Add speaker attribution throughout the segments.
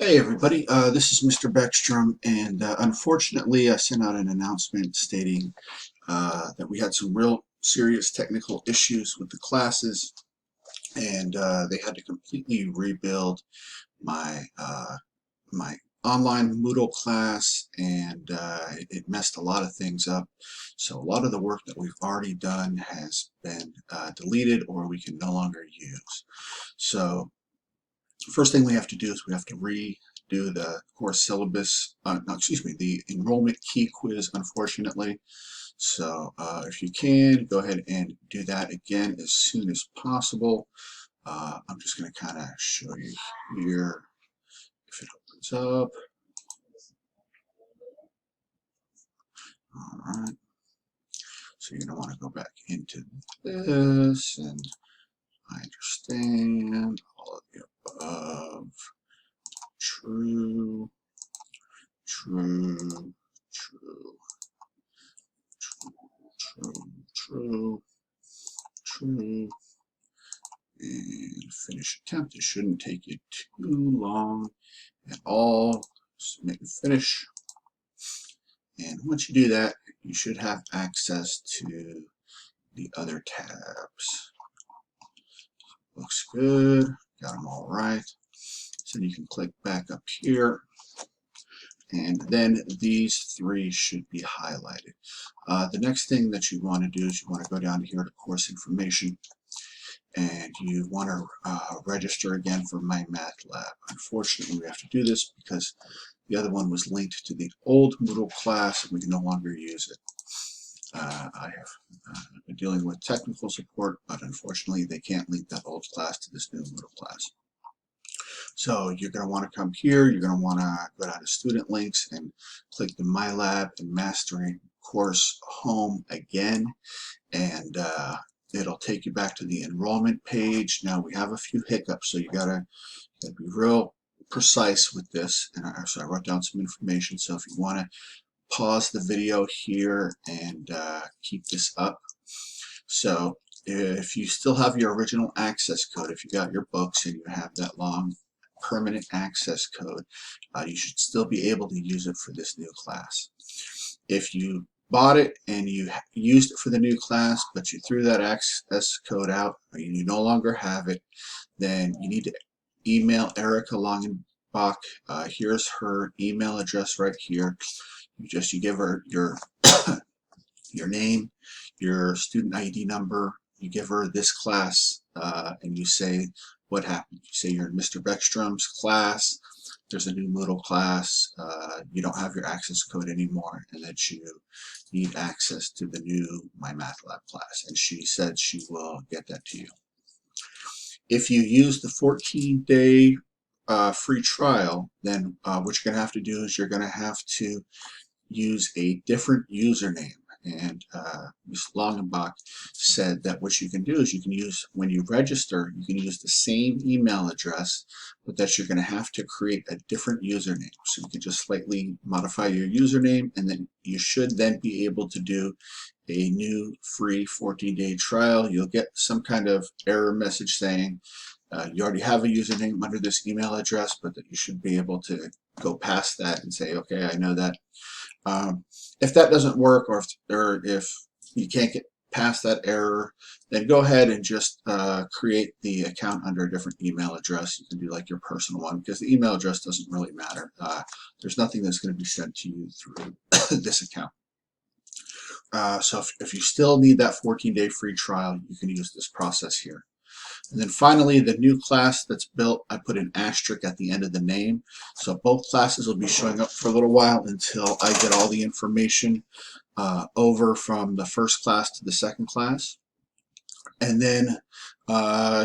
Speaker 1: Hey everybody, this is Mr. Beckstrom, and unfortunately I sent out an announcement stating that we had some real serious technical issues with the classes, and they had to completely rebuild my online Moodle class, and it messed a lot of things up. So a lot of the work that we've already done has been deleted, or we can no longer use. So first thing we have to do is we have to redo the course syllabus, no, excuse me, the enrollment key quiz, unfortunately. So if you can, go ahead and do that again as soon as possible. I'm just going to kind of show you here if it opens up. All right. So you're going to want to go back into this, and I understand all of the above. True, true, true. True, true, and finish attempt. It shouldn't take you too long at all. Submit and finish. And once you do that, you should have access to the other tabs. Looks good. Got them all right. So you can click back up here, and then these three should be highlighted. The next thing that you want to do is you want to go down here to course information, and you want to register again for MyMathLab. Unfortunately, we have to do this because the other one was linked to the old Moodle class and we can no longer use it. I have been dealing with technical support, but unfortunately they can't link that old class to this new Moodle class. So you're going to want to come here, you're going to want to go down to student links and click the MyLab and Mastering course home again, and it'll take you back to the enrollment page. Now we have a few hiccups, so you gotta be real precise with this. And so I wrote down some information. So if you want to pause the video here and keep this up. So if you still have your original access code, if you got your books and you have that long permanent access code, you should still be able to use it for this new class. If you bought it and you used it for the new class, but you threw that access code out, or you no longer have it, then you need to email Erica Longenbach. Here's her email address right here. You give her your your name, your student ID number. You give her this class, and you say what happened. You say you're in Mr. Beckstrom's class. There's a new Moodle class. You don't have your access code anymore, and that you need access to the new MyMathLab class. And she said she will get that to you. If you use the 14-day free trial, then what you're going to have to do is you're going to have to use a different username. And Ms. Longenbach said that what you can do is you can use, when you register, you can use the same email address, but that you're going to have to create a different username. So you can just slightly modify your username, and then you should then be able to do a new free 14-day trial. You'll get some kind of error message saying you already have a username under this email address, but that you should be able to go past that and say, okay, I know that. If that doesn't work, or if you can't get past that error, then go ahead and just create the account under a different email address. You can do like your personal one, because the email address doesn't really matter. There's nothing that's going to be sent to you through this account. So if you still need that 14-day free trial, you can use this process here. And then finally, the new class that's built, I put an asterisk at the end of the name. So both classes will be showing up for a little while until I get all the information over from the first class to the second class. And then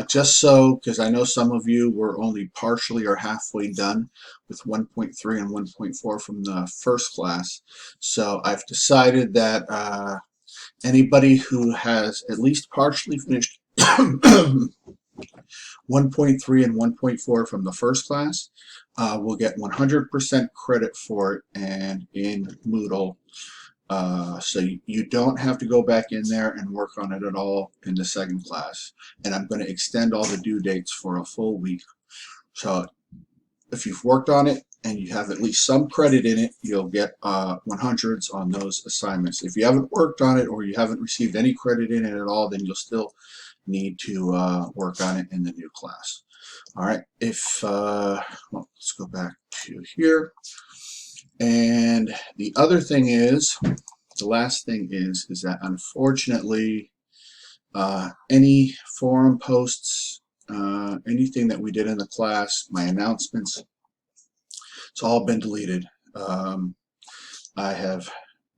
Speaker 1: just so, because I know some of you were only partially or halfway done with 1.3 and 1.4 from the first class. So I've decided that anybody who has at least partially finished 1.3 and 1.4 from the first class will get 100% credit for it, and in Moodle. So you don't have to go back in there and work on it at all in the second class. And I'm going to extend all the due dates for a full week. So if you've worked on it and you have at least some credit in it, you'll get 100s on those assignments. If you haven't worked on it or you haven't received any credit in it at all, then you'll still need to work on it in the new class. All right, well, let's go back to here. And the other thing is, the last thing is that unfortunately, any forum posts, anything that we did in the class, my announcements, it's all been deleted. I have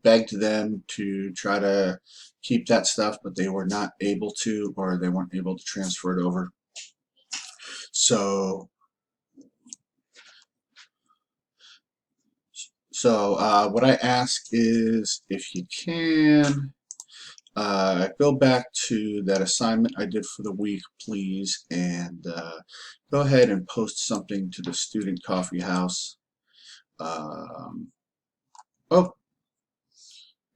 Speaker 1: begged them to try to keep that stuff, but they were not able to, or they weren't able to transfer it over. So what I ask is, if you can, go back to that assignment I did for the week, please, and go ahead and post something to the Student Coffee House. Oh,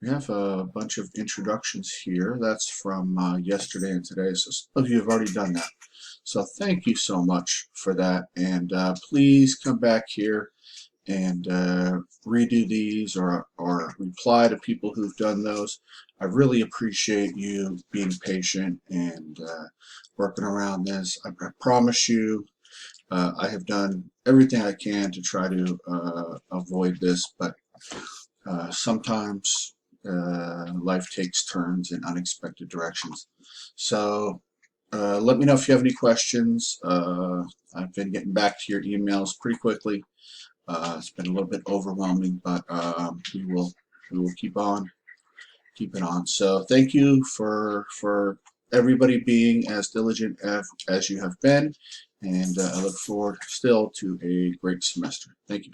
Speaker 1: we have a bunch of introductions here. That's from yesterday and today, so some of you have already done that. So thank you so much for that, and please come back here and redo these or reply to people who've done those. I really appreciate you being patient and working around this. I promise you I have done everything I can to try to avoid this, but sometimes life takes turns in unexpected directions. So let me know if you have any questions. I've been getting back to your emails pretty quickly. It's been a little bit overwhelming, but we will keep on keeping on. So thank you for everybody being as diligent as you have been, and I look forward still to a great semester. Thank you.